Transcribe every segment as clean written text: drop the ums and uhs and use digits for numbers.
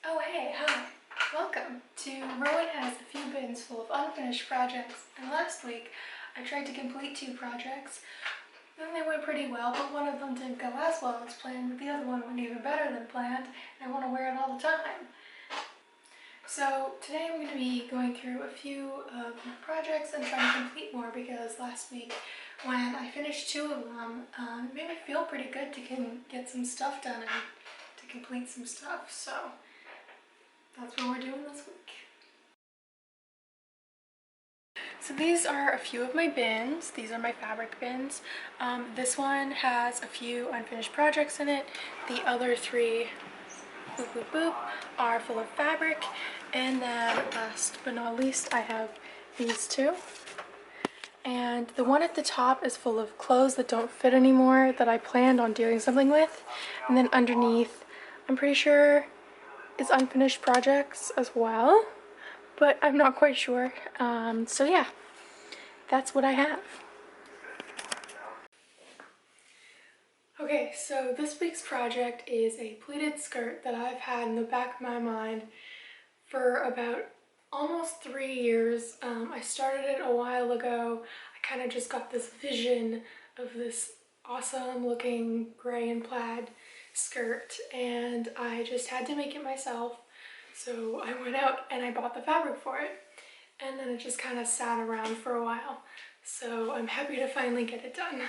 Oh hey, hi. Welcome to Rowan Has a Few Bins Full of Unfinished Projects, and last week I tried to complete 2 projects, and they went pretty well, but one of them didn't go as well as planned, but the other one went even better than planned, and I want to wear it all the time. So today I'm going to be going through a few of my projects and trying to complete more, because last week when I finished 2 of them, it made me feel pretty good to get some stuff done and to complete some stuff, so that's what we're doing this week. So these are a few of my bins. These are my fabric bins. This one has a few unfinished projects in it. The other 3 boop boop boop are full of fabric. And then last but not least, I have these 2. And the one at the top is full of clothes that don't fit anymore that I planned on doing something with. And then underneath, I'm pretty sure it's unfinished projects as well, but I'm not quite sure. So yeah, that's what I have. Okay, so this week's project is a pleated skirt that I've had in the back of my mind for about almost 3 years. I started it a while ago. I kind of just got this vision of this awesome looking gray and plaid skirt, and I just had to make it myself. So I went out and I bought the fabric for it, and then it just kind of sat around for a while. So I'm happy to finally get it done.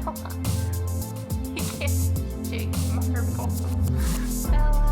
Bella. You can't shake marble. Bella.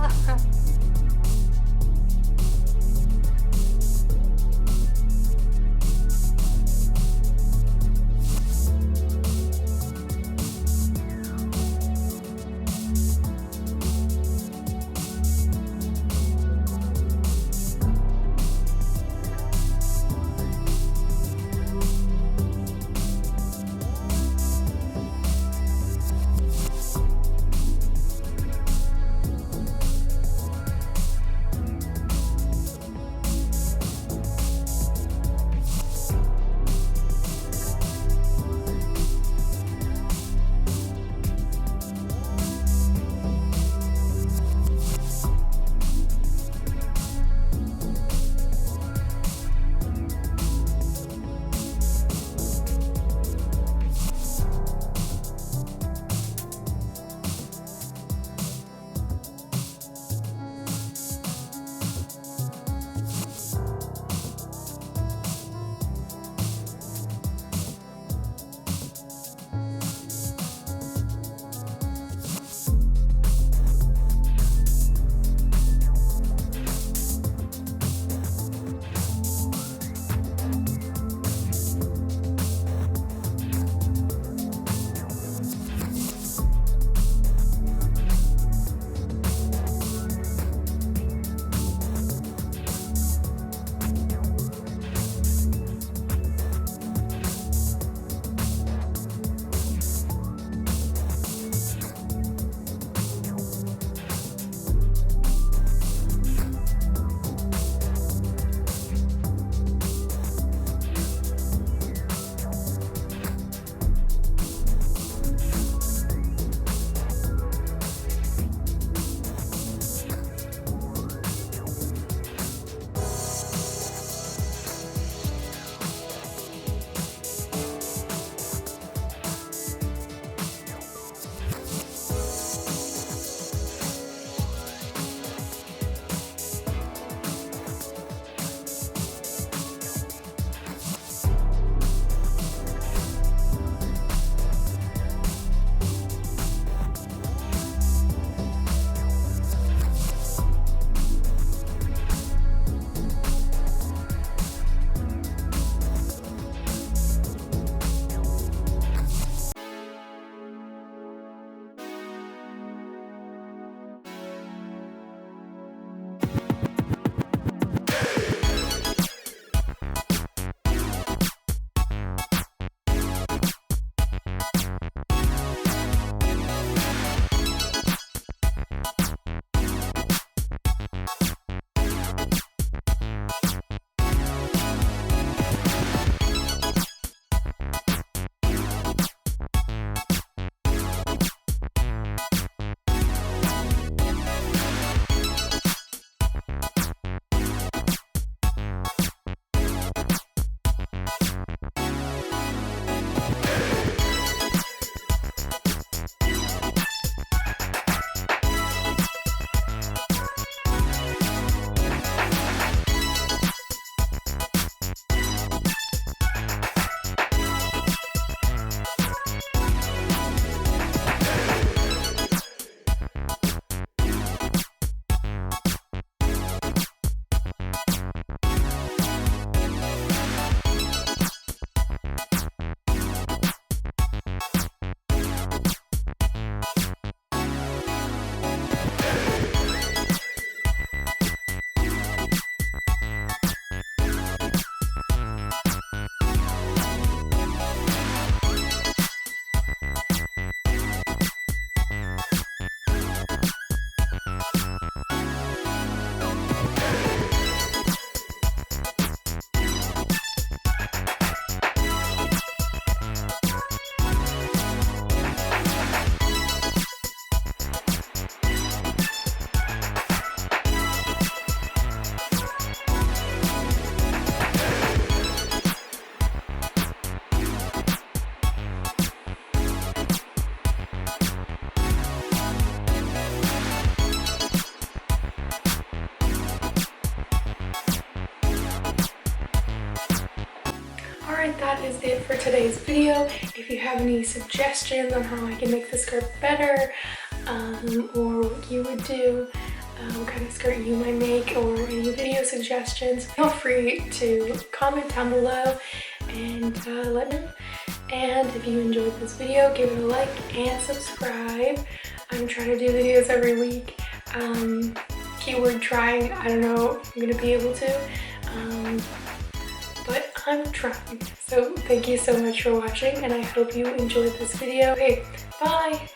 Alright, that is it for today's video. If you have any suggestions on how I can make the skirt better, or what you would do, what kind of skirt you might make, or any video suggestions, feel free to comment down below and let me know. And if you enjoyed this video, give it a like and subscribe. I'm trying to do videos every week. Keyword trying, I don't know if I'm gonna be able to, but I'm trying. So thank you so much for watching, and I hope you enjoyed this video. Okay, bye!